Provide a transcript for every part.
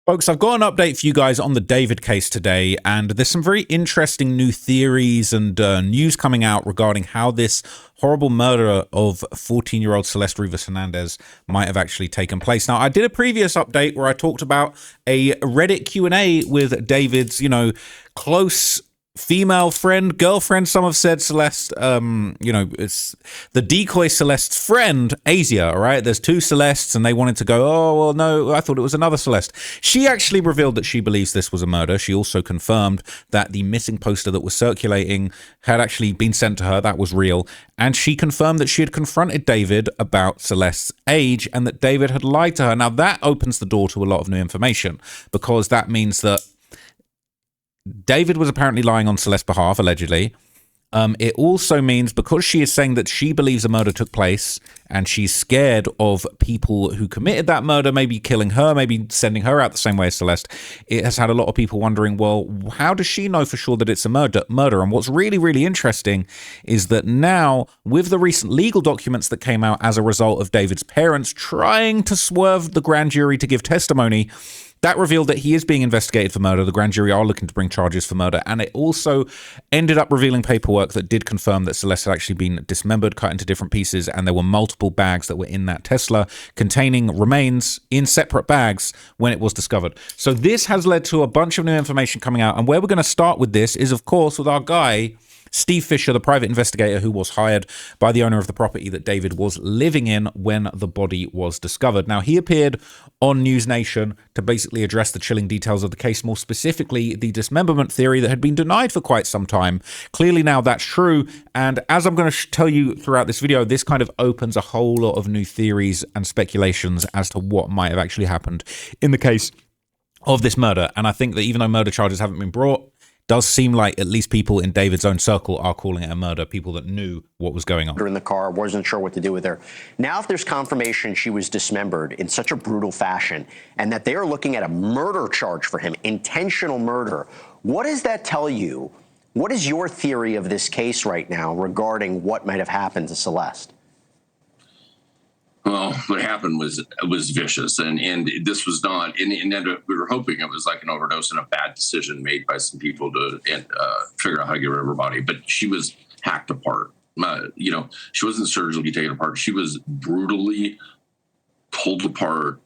Folks, I've got an update for you guys on the David case today, and there's some very interesting new theories and news coming out regarding how this horrible murder of 14-year-old Celeste Rivas-Hernandez might have actually taken place. Now, I did a previous update where I talked about a Reddit Q&A with David's, close female friend, girlfriend, some have said, Celeste, it's the decoy Celeste's friend, Asia, all right? There's two Celestes, and they wanted to go, oh, well, no, I thought it was another Celeste. She actually revealed that she believes this was a murder. She also confirmed that the missing poster that was circulating had actually been sent to her. That was real. And she confirmed that she had confronted David about Celeste's age and that David had lied to her. Now, that opens the door to a lot of new information, because that means that David was apparently lying on Celeste's behalf, allegedly. It also means, because she is saying that she believes a murder took place and she's scared of people who committed that murder, maybe killing her, maybe sending her out the same way as Celeste, it has had a lot of people wondering, well, how does she know for sure that it's a murder? And what's really, really interesting is that now, with the recent legal documents that came out as a result of David's parents trying to swerve the grand jury to give testimony, that revealed that he is being investigated for murder. The grand jury are looking to bring charges for murder. And it also ended up revealing paperwork that did confirm that Celeste had actually been dismembered, cut into different pieces, and there were multiple bags that were in that Tesla containing remains in separate bags when it was discovered. So this has led to a bunch of new information coming out. And where we're going to start with this is, of course, with our guy, Steve Fisher, the private investigator who was hired by the owner of the property that David was living in when the body was discovered. Now, he appeared on News Nation to basically address the chilling details of the case, more specifically the dismemberment theory that had been denied for quite some time. Clearly now that's true, and as I'm going to tell you throughout this video, this kind of opens a whole lot of new theories and speculations as to what might have actually happened in the case of this murder. And I think that even though murder charges haven't been brought, does seem like at least people in David's own circle are calling it a murder, people that knew what was going on. In the car, wasn't sure what to do with her. Now, if there's confirmation she was dismembered in such a brutal fashion and that they are looking at a murder charge for him, intentional murder, what does that tell you? What is your theory of this case right now regarding what might have happened to Celeste? Well, what happened was vicious, and this was not. And we were hoping it was like an overdose and a bad decision made by some people to figure out how to get rid of her body. But she was hacked apart. She wasn't surgically taken apart. She was brutally pulled apart.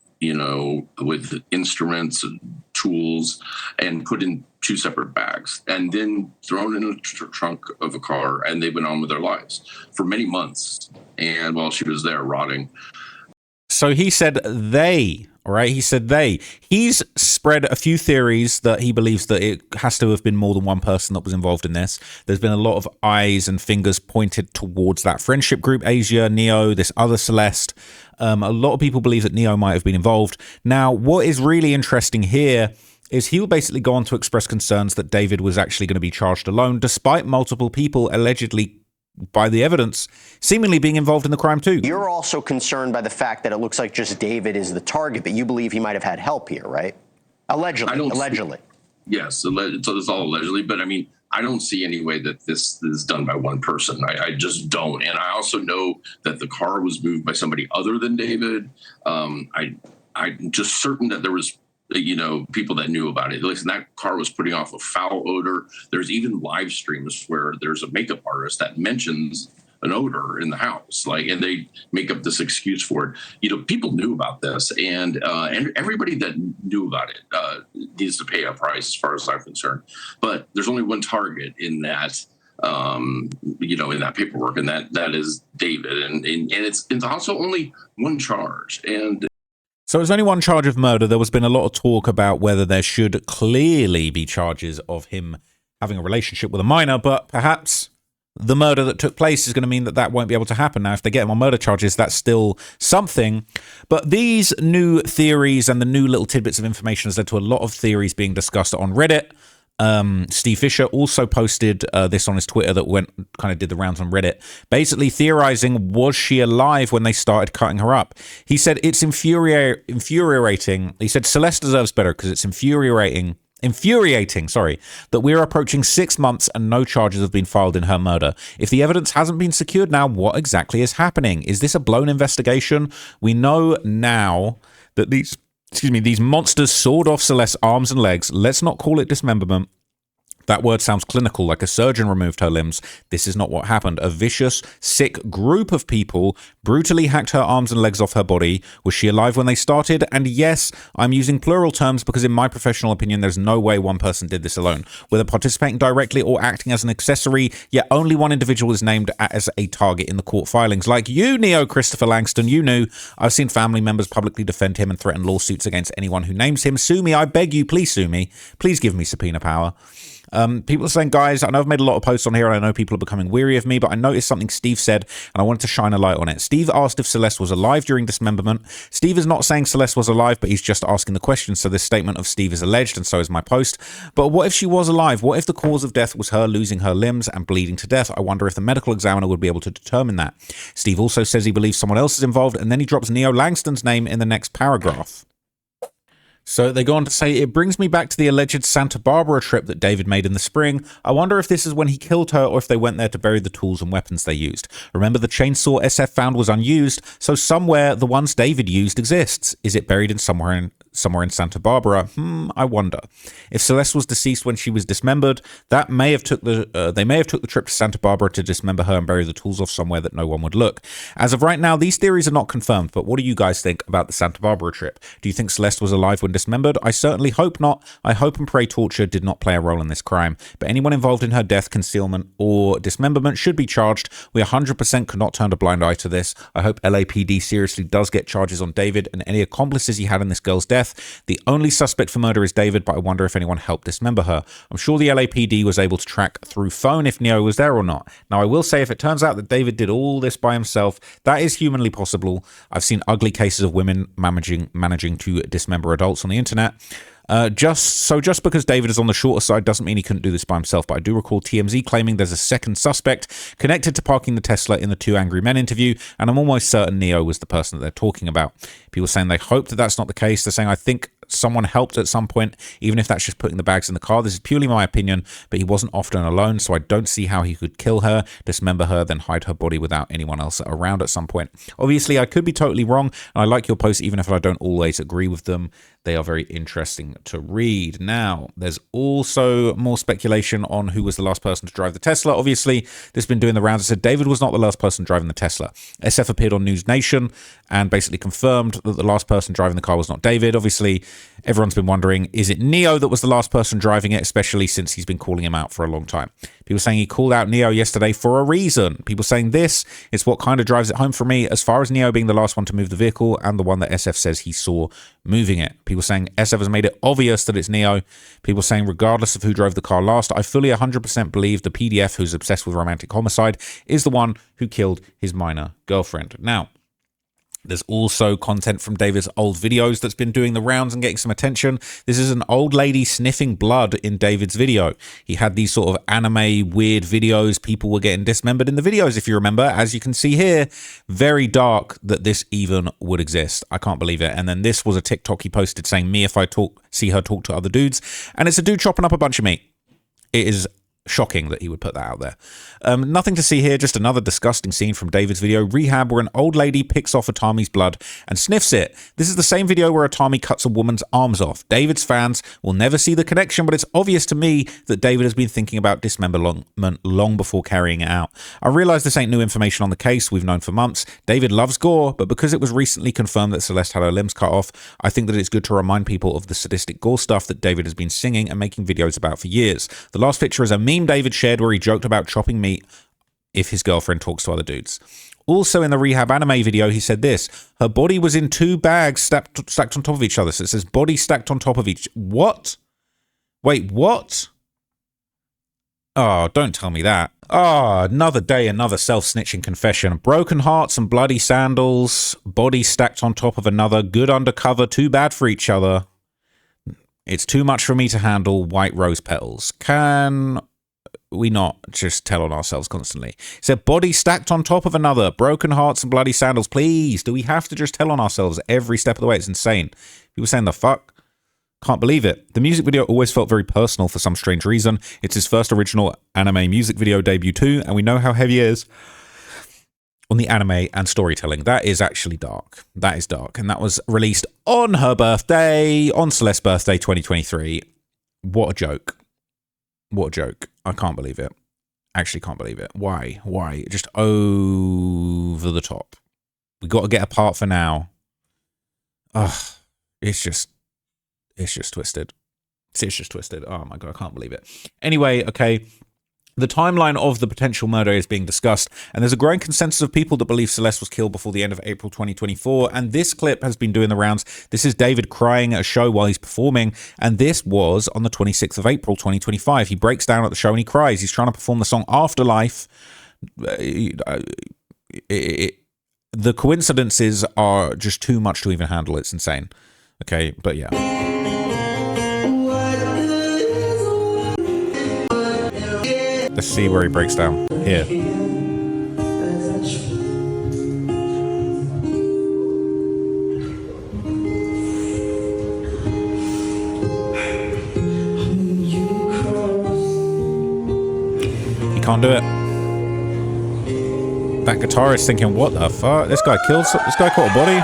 With instruments and tools, and put in two separate bags, and then thrown in a trunk of a car, and they went on with their lives for many months. And while she was there rotting. So he said they, all right? He said they. He's spread a few theories that he believes that it has to have been more than one person that was involved in this. There's been a lot of eyes and fingers pointed towards that friendship group, Asia, Neo, this other Celeste. A lot of people believe that Neo might have been involved. Now, what is really interesting here is he will basically go on to express concerns that David was actually going to be charged alone, despite multiple people allegedly, by the evidence, seemingly being involved in the crime too. You're also concerned by the fact that it looks like just David is the target, but you believe he might have had help here, right? Allegedly. Yes, it's all allegedly, but I mean, I don't see any way that this is done by one person. I just don't. And I also know that the car was moved by somebody other than David. I'm just certain that there was people that knew about it. Listen, that car was putting off a foul odor. There's even live streams where there's a makeup artist that mentions an odor in the house, and they make up this excuse for it. People knew about this, and everybody that knew about it needs to pay a price, as far as I'm concerned. But there's only one target in that, in that paperwork, and that is David, and it's also only one charge. And so it's only one charge of murder. There has been a lot of talk about whether there should clearly be charges of him having a relationship with a minor, but perhaps the murder that took place is going to mean that won't be able to happen. Now, if they get him on murder charges, that's still something. But these new theories and the new little tidbits of information has led to a lot of theories being discussed on Reddit. Steve Fisher also posted this on his Twitter that did the rounds on Reddit, basically theorizing, was she alive when they started cutting her up? He said it's infuriating. He said Celeste deserves better because it's infuriating, that we're approaching 6 months and no charges have been filed in her murder. If the evidence hasn't been secured now, what exactly is happening? Is this a blown investigation? We know now that these these monsters sawed off Celeste's arms and legs. Let's not call it dismemberment. That word sounds clinical, like a surgeon removed her limbs. This is not what happened. A vicious, sick group of people brutally hacked her arms and legs off her body. Was she alive when they started? And yes, I'm using plural terms because in my professional opinion, there's no way one person did this alone. Whether participating directly or acting as an accessory, yet only one individual is named as a target in the court filings. Like you, Neo Christopher Langston, you knew. I've seen family members publicly defend him and threaten lawsuits against anyone who names him. Sue me, I beg you, please sue me. Please give me subpoena power. People are saying, guys, I know I've made a lot of posts on here and I know people are becoming weary of me, but I noticed something Steve said and I wanted to shine a light on it. Steve asked if Celeste was alive during dismemberment. Steve is not saying Celeste was alive, but he's just asking the question. So this statement of Steve is alleged and so is my post. But what if she was alive? What if the cause of death was her losing her limbs and bleeding to death? I wonder if the medical examiner would be able to determine that. Steve also says he believes someone else is involved and then he drops Neo Langston's name in the next paragraph. So they go on to say, it brings me back to the alleged Santa Barbara trip that David made in the spring. I wonder if this is when he killed her or if they went there to bury the tools and weapons they used. Remember, the chainsaw SF found was unused, so somewhere the ones David used exists. Is it buried in somewhere in Santa Barbara? I wonder. If Celeste was deceased when she was dismembered, that may have they may have took the trip to Santa Barbara to dismember her and bury the tools off somewhere that no one would look. As of right now, these theories are not confirmed, but what do you guys think about the Santa Barbara trip? Do you think Celeste was alive when dismembered? I certainly hope not. I hope and pray torture did not play a role in this crime, but anyone involved in her death, concealment, or dismemberment should be charged. We 100% could not turn a blind eye to this. I hope LAPD seriously does get charges on David and any accomplices he had in this girl's death. The only suspect for murder is David, but I wonder if anyone helped dismember her. I'm sure the LAPD was able to track through phone if Neo was there or not. Now, I will say if it turns out that David did all this by himself, that is humanly possible. I've seen ugly cases of women managing to dismember adults on the internet. Just because David is on the shorter side doesn't mean he couldn't do this by himself, but I do recall TMZ claiming there's a second suspect connected to parking the Tesla in the Two Angry Men interview, and I'm almost certain Neo was the person that they're talking about. People saying they hope that that's not the case. They're saying, I think someone helped at some point, even if that's just putting the bags in the car. This is purely my opinion, but he wasn't often alone, so I don't see how he could kill her, dismember her, then hide her body without anyone else around at some point. Obviously, I could be totally wrong, and I like your posts even if I don't always agree with them. They are very interesting to read. Now, there's also more speculation on who was the last person to drive the Tesla. Obviously, this has been doing the rounds. It said David was not the last person driving the Tesla. SF appeared on News Nation and basically confirmed that the last person driving the car was not David. Obviously, everyone's been wondering, is it Neo that was the last person driving it, especially since he's been calling him out for a long time. People saying he called out Neo yesterday for a reason. People saying this is what kind of drives it home for me as far as Neo being the last one to move the vehicle and the one that SF says he saw moving it. People saying SF has made it obvious that it's Neo. People saying regardless of who drove the car last, I fully 100% believe the PDF who's obsessed with romantic homicide is the one who killed his minor girlfriend. Now, there's also content from David's old videos that's been doing the rounds and getting some attention. This is an old lady sniffing blood in David's video. He had these sort of anime weird videos. People were getting dismembered in the videos, if you remember. As you can see here, very dark that this even would exist. I can't believe it. And then this was a TikTok he posted saying, me if I see her talk to other dudes. And it's a dude chopping up a bunch of meat. It is shocking that he would put that out there. Nothing to see here, just another disgusting scene from David's video, Rehab, where an old lady picks off Atami's blood and sniffs it. This is the same video where Atami cuts a woman's arms off. David's fans will never see the connection, but it's obvious to me that David has been thinking about dismemberment long before carrying it out. I realize this ain't new information on the case, we've known for months. David loves gore, but because it was recently confirmed that Celeste had her limbs cut off, I think that it's good to remind people of the sadistic gore stuff that David has been singing and making videos about for years. The last picture is a meme David shared where he joked about chopping meat if his girlfriend talks to other dudes. Also in the Rehab anime video, he said this, her body was in 2 bags stacked on top of each other. So it says body stacked on top of each. What? Wait, what? Oh, don't tell me that. Oh, another day, another self-snitching confession. Broken hearts and bloody sandals, body stacked on top of another, good undercover, too bad for each other. It's too much for me to handle, white rose petals. Can we not just tell on ourselves constantly? He said, body stacked on top of another, broken hearts and bloody sandals. Please, do we have to just tell on ourselves every step of the way? It's insane. People saying the fuck? Can't believe it. The music video always felt very personal for some strange reason. It's his first original anime music video debut too, and we know how heavy it is. on the anime and storytelling. That is actually dark. That is dark. And that was released on her birthday, on Celeste's birthday, 2023. What a joke. What a joke. I can't believe it. Actually can't believe it. Why? Why? Just over the top. We got to get apart for now. Ugh. It's just twisted. It's just twisted. Oh my God, I can't believe it. Anyway, okay. The timeline of the potential murder is being discussed, and there's a growing consensus of people that believe Celeste was killed before the end of April 2024, and this clip has been doing the rounds. This is David crying at a show while he's performing, and this was on the 26th of April 2025. He breaks down at the show and he cries. He's trying to perform the song Afterlife. The coincidences are just too much to even handle. It's insane. Okay, but yeah. Let's see where he breaks down. Here. He can't do it. That guitarist thinking, what the fuck? This guy killed this guy caught a body?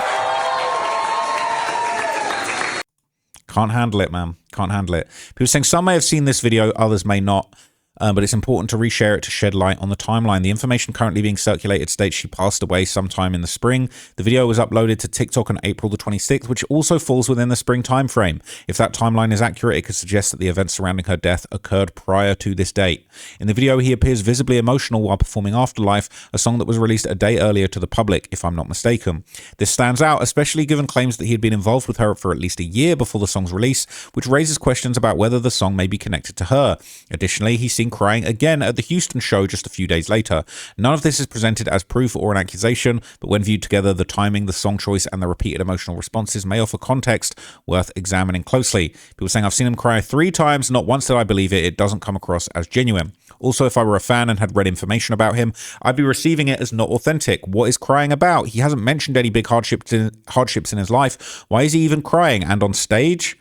Can't handle it, man. Can't handle it. People saying some may have seen this video, others may not. But it's important to reshare it to shed light on the timeline. The information currently being circulated states she passed away sometime in the spring. The video was uploaded to TikTok on April the 26th, which also falls within the spring time frame. If that timeline is accurate, it could suggest that the events surrounding her death occurred prior to this date. In the video, he appears visibly emotional while performing Afterlife, a song that was released a day earlier to the public, if I'm not mistaken. This stands out, especially given claims that he had been involved with her for at least a year before the song's release, which raises questions about whether the song may be connected to her. Additionally, he's seen crying again at the Houston show just a few days later. None of this is presented as proof or an accusation, but when viewed together, the timing, the song choice, and the repeated emotional responses may offer context worth examining closely. People saying, I've seen him cry 3 times, not once did I believe it. It doesn't come across as genuine. Also, if I were a fan and had read information about him, I'd be receiving it as not authentic. What is crying about? He hasn't mentioned any big hardships in his life. Why is he even crying? And on stage?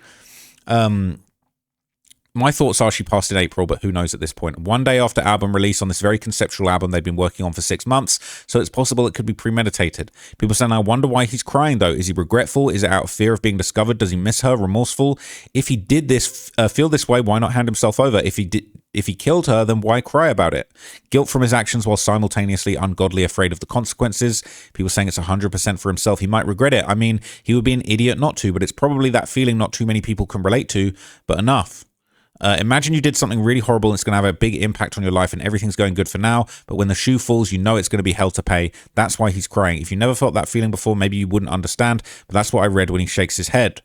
My thoughts are she passed in April, but who knows at this point. One day after album release on this very conceptual album they've been working on for 6 months, so it's possible it could be premeditated. People saying, I wonder why he's crying though. Is he regretful? Is it out of fear of being discovered? Does he miss her? Remorseful? If he did this, feel this way, why not hand himself over? If he killed her, then why cry about it? Guilt from his actions while simultaneously ungodly afraid of the consequences. People saying it's 100% for himself. He might regret it. I mean, he would be an idiot not to, but it's probably that feeling not too many people can relate to, but enough. Imagine you did something really horrible and it's going to have a big impact on your life and everything's going good for now, but when the shoe falls, you know it's going to be hell to pay. That's why he's crying. If you never felt that feeling before, maybe you wouldn't understand, but that's what I read when he shakes his head.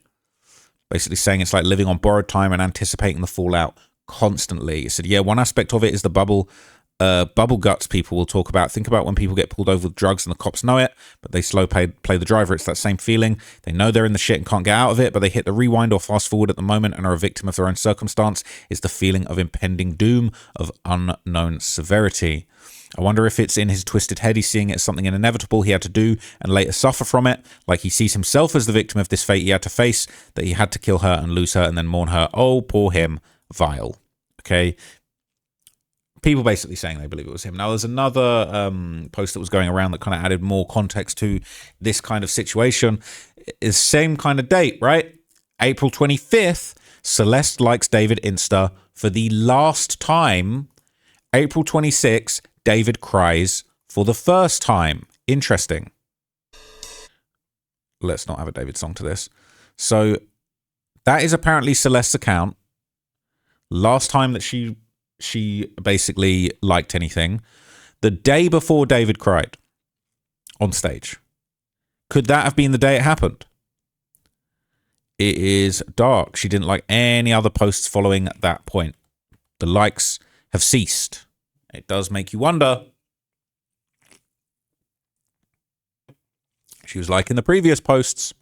Basically saying it's like living on borrowed time and anticipating the fallout constantly. He said, yeah, one aspect of it is the bubble guts people will talk about. Think about when people get pulled over with drugs and the cops know it, but they slow play the driver. It's that same feeling. They know they're in the shit and can't get out of it, but they hit the rewind or fast forward at the moment and are a victim of their own circumstance. It's the feeling of impending doom, of unknown severity. I wonder if it's in his twisted head he's seeing it as something inevitable he had to do and later suffer from it, like he sees himself as the victim of this fate he had to face, that he had to kill her and lose her and then mourn her. Oh, poor him. Vile. Okay? People basically saying they believe it was him. Now, there's another post that was going around that kind of added more context to this kind of situation. It's same kind of date, right? April 25th, Celeste likes David Insta for the last time. April 26th, David cries for the first time. Interesting. Let's not have a David song to this. So that is apparently Celeste's account. Last time that she basically liked anything, the day before David cried on stage. Could that have been the day it happened? It is dark. She didn't like any other posts following that point. The likes have ceased. It does make you wonder. She was liking the previous posts.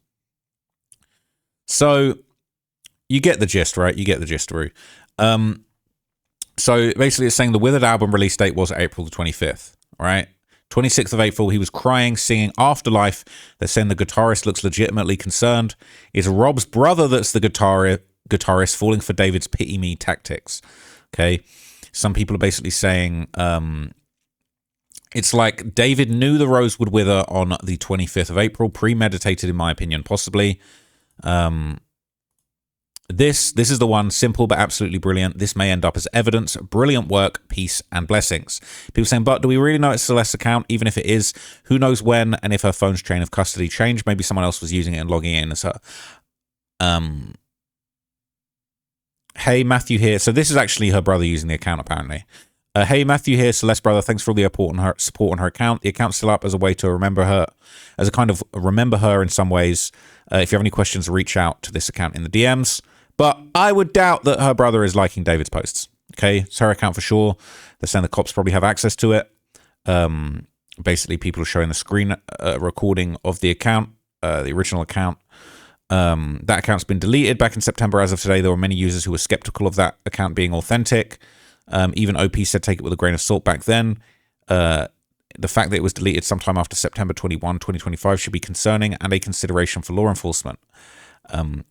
So you get the gist, right? You get the gist, Rue. So basically it's saying the Withered album release date was April the 25th, right? 26th of April, he was crying, singing Afterlife. They're saying the guitarist looks legitimately concerned. It's Rob's brother that's the guitarist falling for David's pity me tactics, okay? Some people are basically saying It's like David knew the rose would wither on the 25th of April, premeditated in my opinion, possibly. This is the one, simple but absolutely brilliant. This may end up as evidence, brilliant work, peace, and blessings. People saying, but do we really know it's Celeste's account? Even if it is, who knows when and if her phone's chain of custody changed? Maybe someone else was using it and logging in as her. Hey, Matthew here. So this is actually her brother using the account, apparently. Hey, Matthew here, Celeste brother. Thanks for all the support on her account. The account's still up as a way to remember her, as a kind of remember her in some ways. If you have any questions, reach out to this account in the DMs. But I would doubt that her brother is liking David's posts. Okay, it's her account for sure. They're saying the cops probably have access to it. Basically, people are showing the screen recording of the account, the original account. That account's been deleted back in September. As of today, there were many users who were skeptical of that account being authentic. Even OP said take it with a grain of salt back then. The fact that it was deleted sometime after September 21, 2025 should be concerning and a consideration for law enforcement.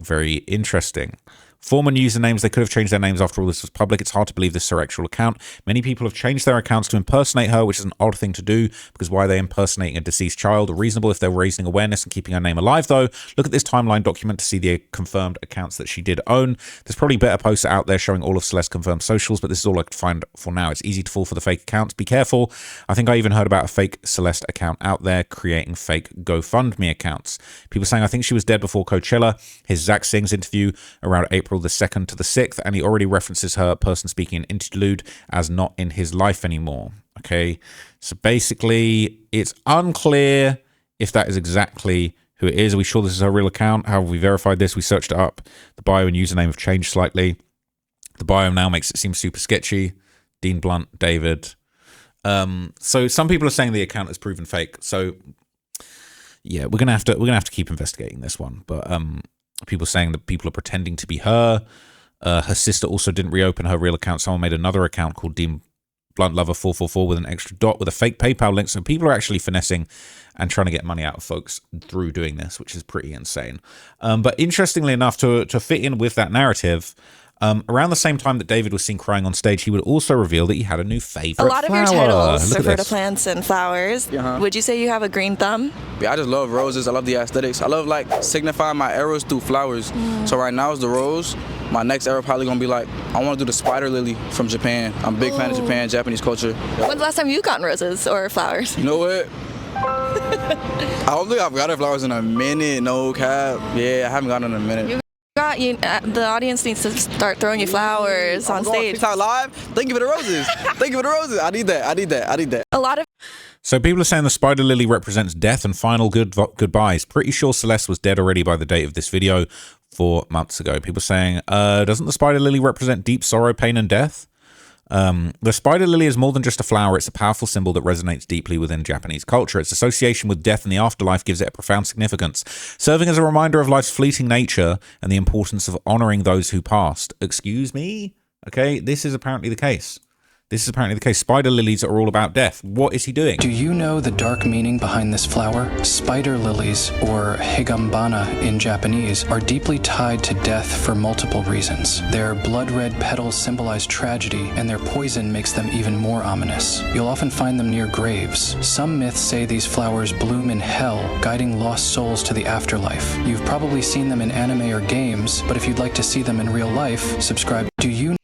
Very interesting. Former usernames, they could have changed their names after all this was public. It's hard to believe this is her actual account. Many people have changed their accounts to impersonate her, which is an odd thing to do, because why are they impersonating a deceased child? Reasonable if they're raising awareness and keeping her name alive, though. Look at this timeline document to see the confirmed accounts that she did own. There's probably better posts out there showing all of Celeste's confirmed socials, but this is all I could find for now. It's easy to fall for the fake accounts. Be careful. I think I even heard about a fake Celeste account out there creating fake GoFundMe accounts. People saying, I think she was dead before Coachella. His Zach Sings interview around April the 2nd to the 6th, and he already references her person speaking in interlude as not in his life anymore. Okay, so basically it's unclear if that is exactly who it is. Are we sure this is her real account? How have we verified this? We searched it up. The bio and username have changed slightly. The bio now makes it seem super sketchy. Dean Blunt, David. So some people are saying the account is proven fake. So yeah, we're gonna have to keep investigating this one. But people saying that people are pretending to be her. Her sister also didn't reopen her real account. Someone made another account called Dean Blunt Lover 444 with an extra dot with a fake PayPal link. So people are actually finessing and trying to get money out of folks through doing this, which is pretty insane. But interestingly enough, to fit in with that narrative, around the same time that David was seen crying on stage, he would also reveal that he had a new favorite. A lot of flower. your titles Look at refer to this. plants and flowers. Would you say you have a green thumb? Yeah, I just love roses. I love the aesthetics. I love like signifying my arrows through flowers. So right now is the rose. My next arrow probably gonna be like, I want to do the spider lily from Japan. I'm a big fan of Japan, Japanese culture. When's the last time you gotten roses or flowers? You know what? I don't think I've gotten flowers in a minute. No cap. Yeah, I haven't gotten in a minute. The audience needs to start throwing you flowers on stage. TikTok live. Thank you for the roses. Thank you for the roses. I need that. A lot of So people are saying the spider lily represents death and final goodbyes. Pretty sure Celeste was dead already by the date of this video 4 months ago. People saying, doesn't the spider lily represent deep sorrow, pain, and death? The spider lily is more than just a flower. It's a powerful symbol that resonates deeply within Japanese culture. Its association with death and the afterlife gives it a profound significance, serving as a reminder of life's fleeting nature and the importance of honoring those who passed. Excuse me? Okay, this is apparently the case. Spider lilies are all about death. What is he doing? Do you know the dark meaning behind this flower? Spider lilies, or higambana in Japanese, are deeply tied to death for multiple reasons. Their blood-red petals symbolize tragedy, and their poison makes them even more ominous. You'll often find them near graves. Some myths say these flowers bloom in hell, guiding lost souls to the afterlife. You've probably seen them in anime or games, but if you'd like to see them in real life, subscribe. Do you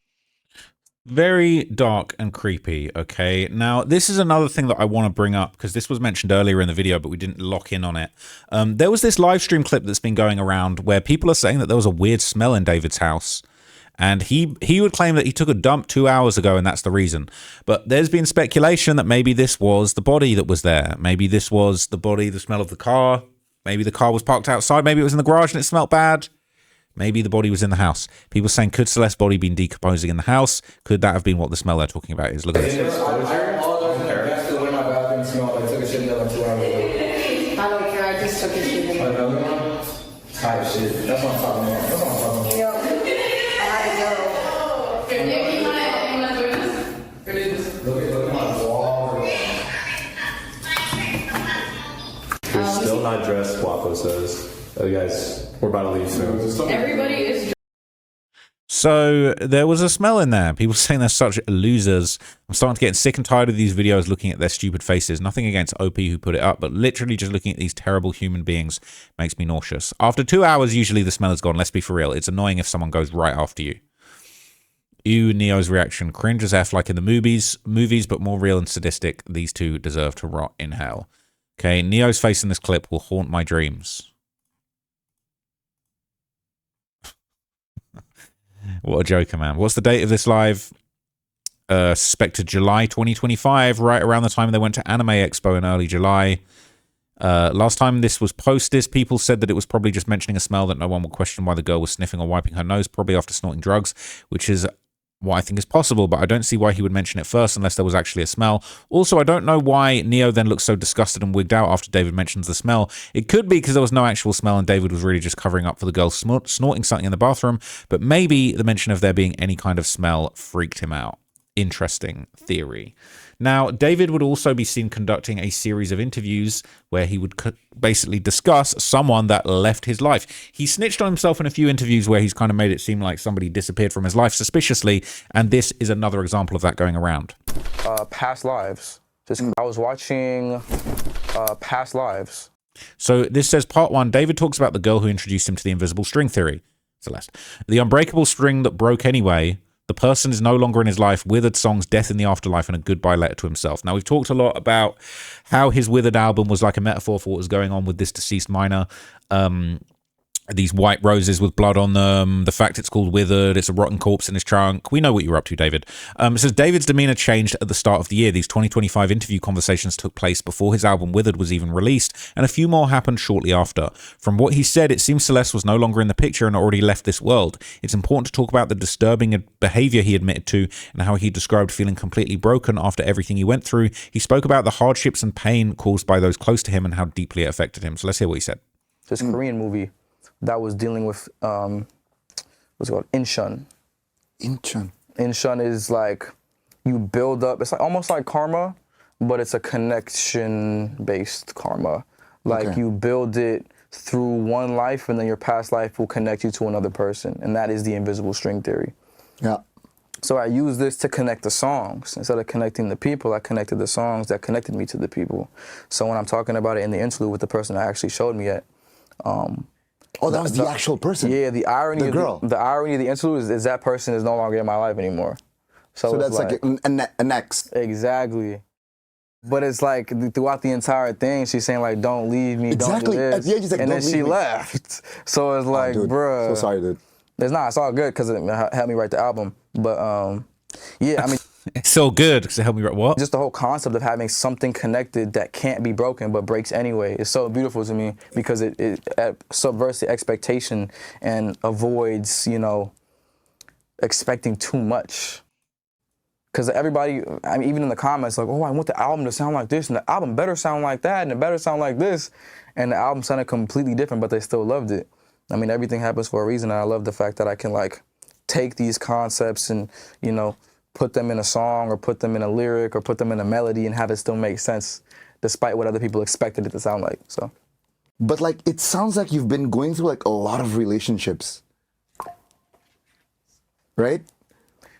Very dark and creepy, okay? Now, this is another thing that I want to bring up, because this was mentioned earlier in the video, but we didn't lock in on it. There was this live stream clip that's been going around where people are saying that there was a weird smell in David's house. And he would claim that he took a dump 2 hours ago, and that's the reason. But there's been speculation that maybe this was the body that was there. Maybe this was the body, the smell of the car. Maybe the car was parked outside. Maybe it was in the garage and it smelled bad. Maybe the body was in the house. People saying, could Celeste's body been decomposing in the house? Could that have been what the smell they're talking about is? Look at this. I don't care, I just took a shit. Another one? Type shit. That's what I'm talking about. Yep. I had to go. Look at my wall. You're still not dressed, Waco says. Oh, you guys, we're about to leave soon. Everybody is. So there was a smell in there. People saying they're such losers. I'm starting to get sick and tired of these videos looking at their stupid faces. Nothing against OP who put it up, but literally just looking at these terrible human beings makes me nauseous. After 2 hours, usually the smell is gone. Let's be for real. It's annoying if someone goes right after you. Ew, Neo's reaction. Cringe as F like in the movies, but more real and sadistic. These two deserve to rot in hell. Okay, Neo's face in this clip will haunt my dreams. What a joker, man. What's the date of this live? Suspected July 2025, right around the time they went to Anime Expo in early July. Last time this was posted, people said that it was probably just mentioning a smell that no one would question why the girl was sniffing or wiping her nose, probably after snorting drugs, which is what I think is possible, but I don't see why he would mention it first unless there was actually a smell. Also, I don't know why Neo then looks so disgusted and wigged out after David mentions the smell. It could be because there was no actual smell and David was really just covering up for the girl snorting something in the bathroom, but maybe the mention of there being any kind of smell freaked him out. Interesting theory. Now, David would also be seen conducting a series of interviews where he would basically discuss someone that left his life. He snitched on himself in a few interviews where he's kind of made it seem like somebody disappeared from his life suspiciously, and this is another example of that going around. Past lives. I was watching Past Lives. So this says part 1, David talks about the girl who introduced him to the invisible string theory. Celeste. The unbreakable string that broke anyway. The person is no longer in his life, withered songs, death in the afterlife, and a goodbye letter to himself. Now, we've talked a lot about how his Withered album was like a metaphor for what was going on with this deceased miner. These white roses with blood on them, the fact it's called Withered, it's a rotten corpse in his trunk. We know what you were up to, David. It says David's demeanor changed at the start of the year. These 2025 interview conversations took place before his album Withered was even released, and a few more happened shortly after. From what he said, it seems Celeste was no longer in the picture and already left this world. It's important to talk about the disturbing behavior he admitted to and how he described feeling completely broken after everything he went through. He spoke about the hardships and pain caused by those close to him and how deeply it affected him. So let's hear what he said. This Korean movie that was dealing with what's it called? Inshun. Inshun. Inshun is like you build up. It's like almost like karma, but it's a connection-based karma. Like you build it through one life, and then your past life will connect you to another person, and that is the invisible string theory. Yeah. So I use this to connect the songs. Instead of connecting the people, I connected the songs that connected me to the people. So when I'm talking about it in the interlude with the person that actually showed me it, oh, that was the actual person. Yeah, the irony. The girl. The irony of the interlude is that person is no longer in my life anymore. So that's like an ex. Exactly. But it's like throughout the entire thing, she's saying like, "Don't leave me, exactly. Don't do this." At the end, she's like, and "Don't then she leave me." left. So it's like, dude, bruh. So sorry, dude. It's all good because it helped me write the album. But yeah, I mean. It's so good because it helped me write what? Just the whole concept of having something connected that can't be broken but breaks anyway is so beautiful to me because it subverts the expectation and avoids, expecting too much. Because everybody, I mean, even in the comments, like, oh, I want the album to sound like this, and the album better sound like that, and it better sound like this. And the album sounded completely different, but they still loved it. I mean, everything happens for a reason, and I love the fact that I can, take these concepts and, put them in a song or put them in a lyric or put them in a melody and have it still make sense despite what other people expected it to sound like. So, but it sounds like you've been going through a lot of relationships, right?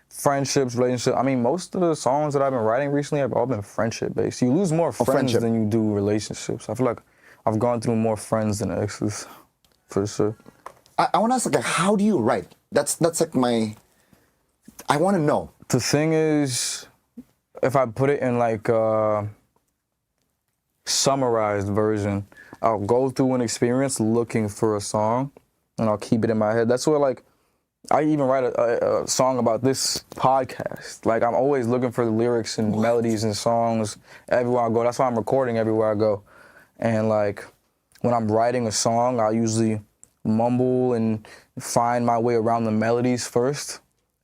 Friendships, relationships. I mean, most of the songs that I've been writing recently have all been friendship based. You lose more friends than you do relationships. I feel like I've gone through more friends than exes, for sure. I want to ask, how do you write? That's I want to know. The thing is, if I put it in a summarized version, I'll go through an experience looking for a song, and I'll keep it in my head. That's where I even write a song about this podcast. I'm always looking for the lyrics and melodies and songs everywhere I go. That's why I'm recording everywhere I go. And when I'm writing a song, I'll usually mumble and find my way around the melodies first.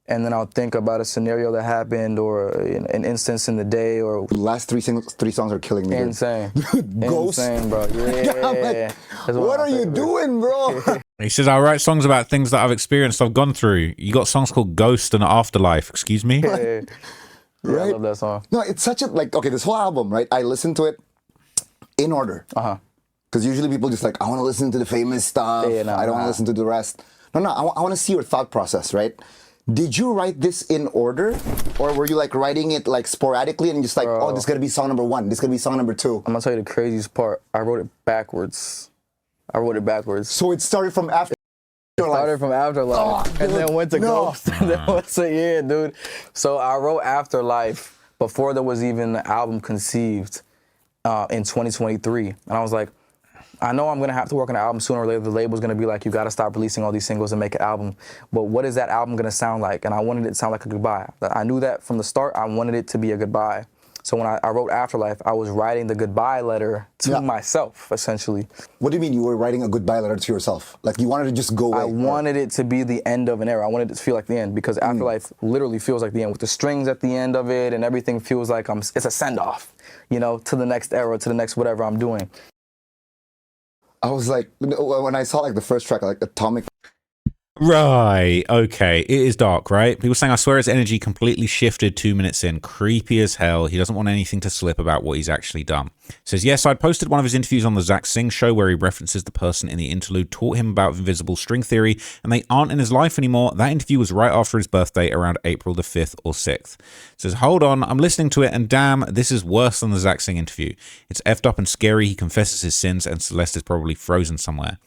And then I'll think about a scenario that happened or an instance in the day or... The last three songs are killing me. Insane. Ghost. Insane, bro. Yeah. What are you doing, bro? He says, I write songs about things that I've experienced, I've gone through. You got songs called Ghost and Afterlife. Excuse me? Yeah, right? I love that song. No, it's such a... this whole album, right? I listened to it in order. Uh-huh. Because usually people just I want to listen to the famous stuff. Yeah, no, I don't want to listen to the rest. No, no, I want to see your thought process, right? Did you write this in order, or were you like writing it like sporadically and just like, oh, this is gonna be song number 1, this is gonna be song number 2? I'm gonna tell you the craziest part. I wrote it backwards. So it started from after. It started from Afterlife, and then went to Ghost, and then went to, yeah, dude. So I wrote Afterlife before there was even the album conceived in 2023, and I was like, I know I'm gonna have to work on an album sooner or later. The label's gonna be like, you gotta stop releasing all these singles and make an album. But what is that album gonna sound like? And I wanted it to sound like a goodbye. I knew that from the start. I wanted it to be a goodbye. So when I wrote Afterlife, I was writing the goodbye letter to myself, essentially. What do you mean you were writing a goodbye letter to yourself? Like you wanted to just go away? I wanted it to be the end of an era. I wanted it to feel like the end, because Afterlife literally feels like the end, with the strings at the end of it, and everything feels like it's a send-off, you know, to the next era, to the next whatever I'm doing. I was like, when I saw like the first track, like Atomic. Right, okay. It is dark, right? People saying, I swear his energy completely shifted 2 minutes in. Creepy as hell. He doesn't want anything to slip about what he's actually done. Says, yes, I posted one of his interviews on the Zach Singh show where he references the person in the interlude taught him about invisible string theory, and they aren't in his life anymore. That interview was right after his birthday, around April the 5th or 6th. Says, hold on, I'm listening to it, and damn, this is worse than the Zach Singh interview. It's effed up and scary. He confesses his sins, and Celeste is probably frozen somewhere.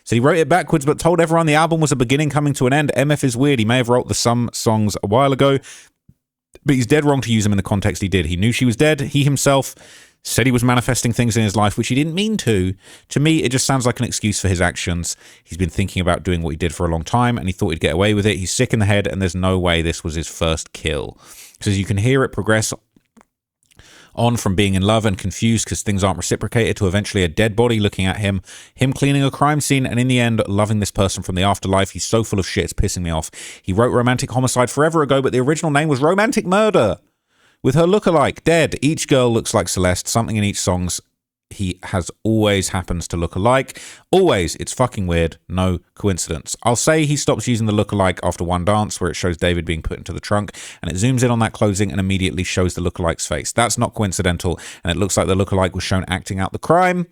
So he wrote it backwards, but told everyone the album was a beginning coming to an end. MF is weird. He may have wrote some songs a while ago, but he's dead wrong to use them in the context he did. He knew she was dead. He himself said he was manifesting things in his life, which he didn't mean to. To me, it just sounds like an excuse for his actions. He's been thinking about doing what he did for a long time, and he thought he'd get away with it. He's sick in the head, and there's no way this was his first kill. So you can hear it progress on from being in love and confused because things aren't reciprocated to eventually a dead body looking at him cleaning a crime scene, and in the end, loving this person from the afterlife. He's so full of shit, it's pissing me off. He wrote Romantic Homicide forever ago, but the original name was Romantic Murder. With her lookalike dead, each girl looks like Celeste, something in each song's he has always happens to look alike. Always. It's fucking weird. No coincidence. I'll say he stops using the lookalike after one dance where it shows David being put into the trunk and it zooms in on that closing and immediately shows the lookalike's face. That's not coincidental, and it looks like the lookalike was shown acting out the crime.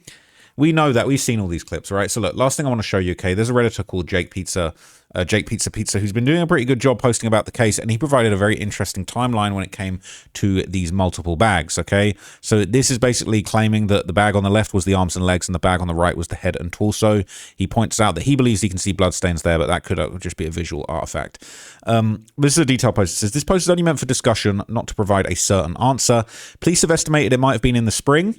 We know that. We've seen all these clips, right? So look, last thing I want to show you, okay, there's a Redditor called Jake Pizza, who's been doing a pretty good job posting about the case, and he provided a very interesting timeline when it came to these multiple bags, okay? So this is basically claiming that the bag on the left was the arms and legs and the bag on the right was the head and torso. He points out that he believes he can see bloodstains there, but that could just be a visual artifact. This is a detailed post. It says, this post is only meant for discussion, not to provide a certain answer. Police have estimated it might have been in the spring,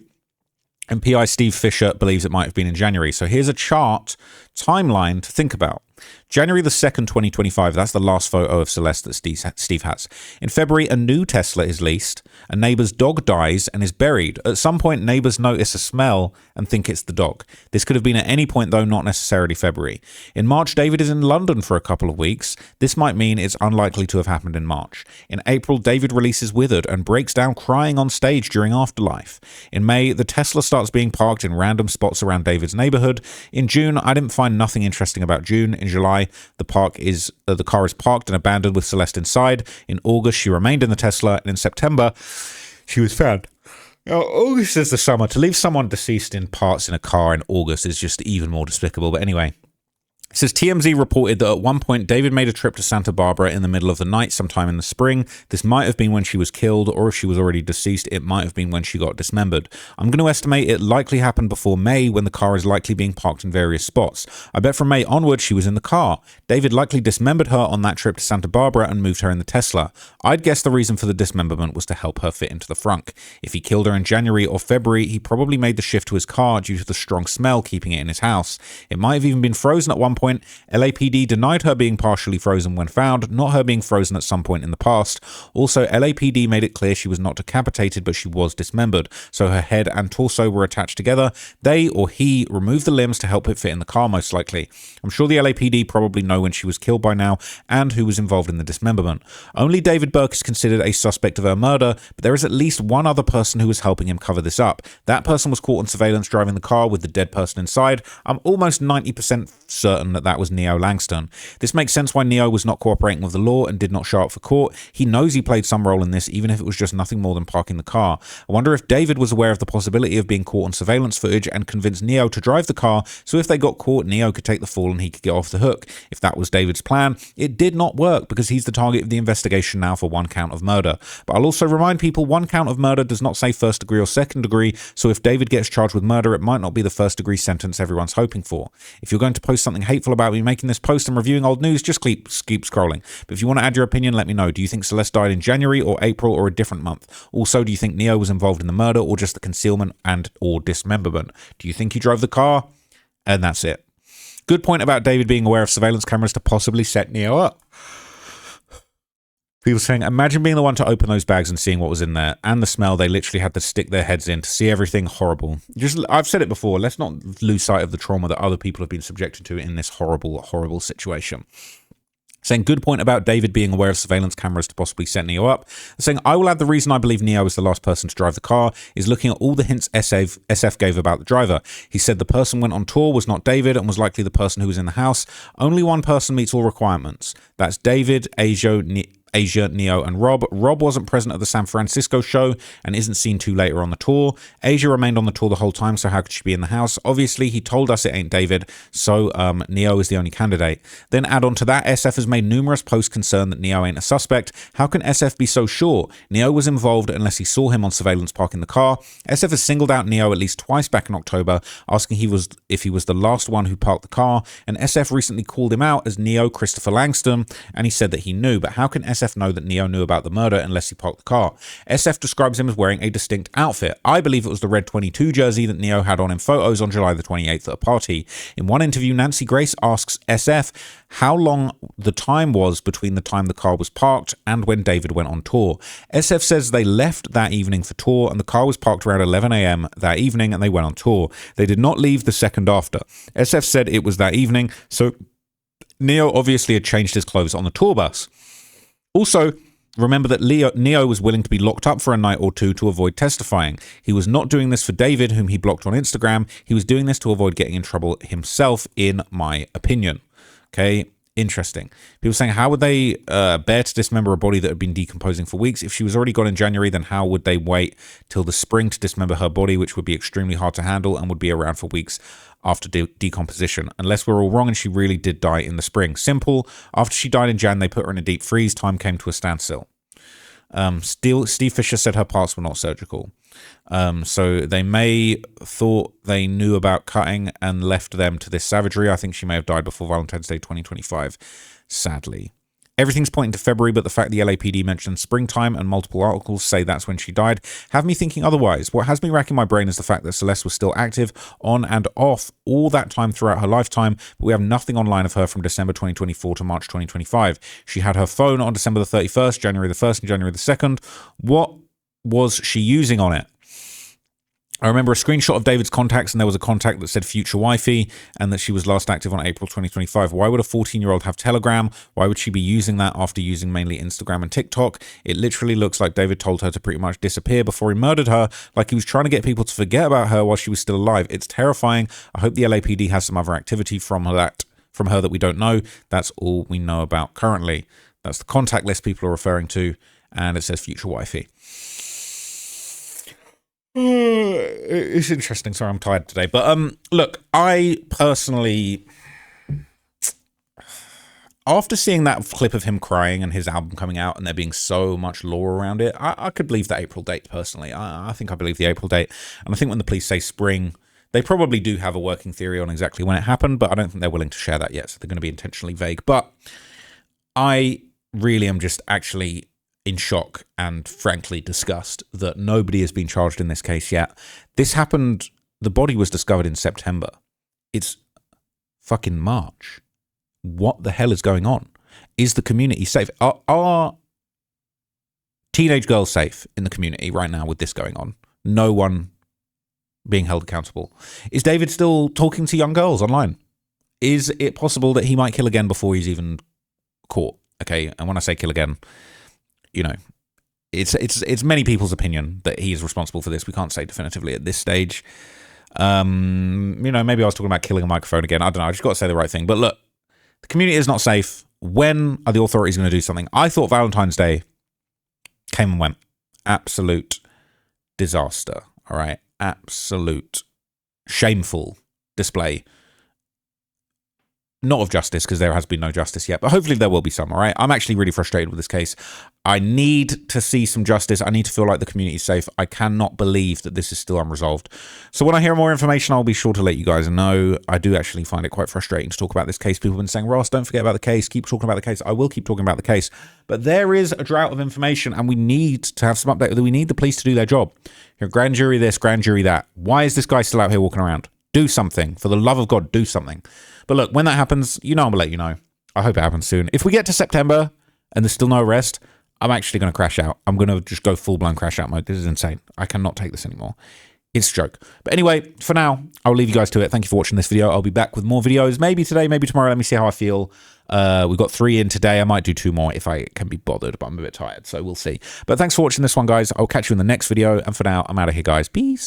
and PI Steve Fisher believes it might have been in January. So here's a chart timeline to think about. January the 2nd, 2025, that's the last photo of Celeste that Steve has. In February, a new Tesla is leased, a neighbor's dog dies and is buried. At some point, neighbors notice a smell and think it's the dog. This could have been at any point, though, not necessarily February. In March, David is in London for a couple of weeks. This might mean it's unlikely to have happened in March. In April, David releases Withered and breaks down crying on stage during Afterlife. In May, the Tesla starts being parked in random spots around David's neighborhood. In June, I didn't find nothing interesting about June. In July, the car is parked and abandoned with Celeste inside. In August, she remained in the Tesla, and in September, she was found. Now, August is the summer. To leave someone deceased in parts in a car in August is just even more despicable. But anyway, it says TMZ reported that at one point David made a trip to Santa Barbara in the middle of the night sometime in the spring. This might have been when she was killed, or if she was already deceased, it might have been when she got dismembered. I'm going to estimate it likely happened before May, when the car is likely being parked in various spots. I bet from May onward she was in the car. David likely dismembered her on that trip to Santa Barbara and moved her in the Tesla. I'd guess the reason for the dismemberment was to help her fit into the frunk. If he killed her in January or February, he probably made the shift to his car due to the strong smell keeping it in his house. It might have even been frozen at one point. LAPD denied her being partially frozen when found, not her being frozen at some point in the past. Also, LAPD made it clear she was not decapitated, but she was dismembered, so her head and torso were attached together. They, or he, removed the limbs to help it fit in the car, most likely. I'm sure the LAPD probably know when she was killed by now and who was involved in the dismemberment. Only David Burke is considered a suspect of her murder, but there is at least one other person who was helping him cover this up. That person was caught on surveillance driving the car with the dead person inside. I'm almost 90% certain certain that that was Neo Langston. This makes sense why Neo was not cooperating with the law and did not show up for court. He knows he played some role in this, even if it was just nothing more than parking the car. I wonder if David was aware of the possibility of being caught on surveillance footage and convinced Neo to drive the car, so if they got caught, Neo could take the fall and he could get off the hook. If that was David's plan, it did not work because he's the target of the investigation now for 1 count of murder. But I'll also remind people 1 count of murder does not say first degree or second degree, so if David gets charged with murder, it might not be the first degree sentence everyone's hoping for. If you're going to post something hateful about me making this post and reviewing old news, just keep scrolling. But if you want to add your opinion, let me know. Do you think Celeste died in January or April or a different month? Also, do you think Neo was involved in the murder or just the concealment and or dismemberment? Do you think he drove the car? And that's it. Good point about David being aware of surveillance cameras to possibly set Neo up. People saying, imagine being the one to open those bags and seeing what was in there. And the smell, they literally had to stick their heads in to see everything. Horrible. I've said it before, let's not lose sight of the trauma that other people have been subjected to in this horrible, horrible situation. Saying, good point about David being aware of surveillance cameras to possibly set Neo up. Saying, I will add the reason I believe Neo was the last person to drive the car is looking at all the hints SF gave about the driver. He said the person went on tour was not David and was likely the person who was in the house. Only one person meets all requirements. That's David, Asia, Neo, and Rob. Rob wasn't present at the San Francisco show and isn't seen too later on the tour. Asia remained on the tour the whole time, so how could she be in the house? Obviously, he told us it ain't David, so Neo is the only candidate. Then add on to that, SF has made numerous posts concerned that Neo ain't a suspect. How can SF be so sure? Neo was involved unless he saw him on surveillance parking the car. SF has singled out Neo at least twice back in October, asking if he was the last one who parked the car, and SF recently called him out as Neo Christopher Langston, and he said that he knew, but how can SF know that Neo knew about the murder unless he parked the car? SF describes him as wearing a distinct outfit. I believe it was the red 22 jersey that Neo had on in photos on July the 28th at a party. In one interview, Nancy Grace asks SF how long the time was between the time the car was parked and when David went on tour. SF says they left that evening for tour and the car was parked around 11 a.m. that evening and they went on tour. They did not leave the second after. SF said it was that evening, so Neo obviously had changed his clothes on the tour bus. Also, remember that Neo was willing to be locked up for a night or two to avoid testifying. He was not doing this for David, whom he blocked on Instagram. He was doing this to avoid getting in trouble himself, in my opinion. Okay, interesting. People saying, how would they bear to dismember a body that had been decomposing for weeks? If she was already gone in January, then how would they wait till the spring to dismember her body, which would be extremely hard to handle and would be around for weeks after decomposition, unless we're all wrong and she really did die in the spring. Simple. After she died in Jan, they put her in a deep freeze. Time came to a standstill. Steve Fisher said her parts were not surgical. So they may thought they knew about cutting and left them to this savagery. I think she may have died before Valentine's Day 2025, sadly. Everything's pointing to February, but the fact the LAPD mentioned springtime and multiple articles say that's when she died have me thinking otherwise. What has me racking my brain is the fact that Celeste was still active on and off all that time throughout her lifetime, but we have nothing online of her from December 2024 to March 2025. She had her phone on December the 31st, January the 1st, and January the 2nd. What was she using on it? I remember a screenshot of David's contacts and there was a contact that said future wifey and that she was last active on April 2025. Why would a 14-year-old have Telegram? Why would she be using that after using mainly Instagram and TikTok? It literally looks like David told her to pretty much disappear before he murdered her, like he was trying to get people to forget about her while she was still alive. It's terrifying. I hope the LAPD has some other activity from her that we don't know. That's all we know about currently. That's the contact list people are referring to, and it says future wifey. It's interesting. Sorry, I'm tired today. But look, I personally, after seeing that clip of him crying and his album coming out and there being so much lore around it, I could believe the April date personally. I think I believe the April date. And I think when the police say spring, they probably do have a working theory on exactly when it happened, but I don't think they're willing to share that yet. So they're going to be intentionally vague. But I really am just actually in shock and frankly disgust that nobody has been charged in this case yet. This happened, the body was discovered in September. It's fucking March. What the hell is going on? Is the community safe? Are teenage girls safe in the community right now with this going on? No one being held accountable. Is David still talking to young girls online? Is it possible that he might kill again before he's even caught? Okay, and when I say kill again, you know, it's many people's opinion that he is responsible for this. We can't say definitively at this stage. You know, maybe I was talking about killing a microphone again. I don't know. I just got to say the right thing. But look, The community is not safe. When are the authorities going to do something? I thought Valentine's Day came and went. Absolute disaster. All right. Absolute shameful display. Not of justice, because there has been no justice yet, but hopefully there will be some, all right? I'm actually really frustrated with this case. I need to see some justice. I need to feel like the community is safe. I cannot believe that this is still unresolved. So when I hear more information, I'll be sure to let you guys know. I do actually find it quite frustrating to talk about this case. People have been saying, Ross, don't forget about the case. Keep talking about the case. I will keep talking about the case. But there is a drought of information, and we need to have some update. We need the police to do their job. Here, grand jury this, grand jury that. Why is this guy still out here walking around? Do something. For the love of God, do something. But look, when that happens, you know I'm going to let you know. I hope it happens soon. If we get to September and there's still no arrest, I'm actually going to crash out. I'm going to just go full-blown crash out mode. This is insane. I cannot take this anymore. It's a joke. But anyway, for now, I'll leave you guys to it. Thank you for watching this video. I'll be back with more videos. Maybe today, maybe tomorrow. Let me see how I feel. We've got 3 in today. I might do 2 more if I can be bothered, but I'm a bit tired, so we'll see. But thanks for watching this one, guys. I'll catch you in the next video. And for now, I'm out of here, guys. Peace.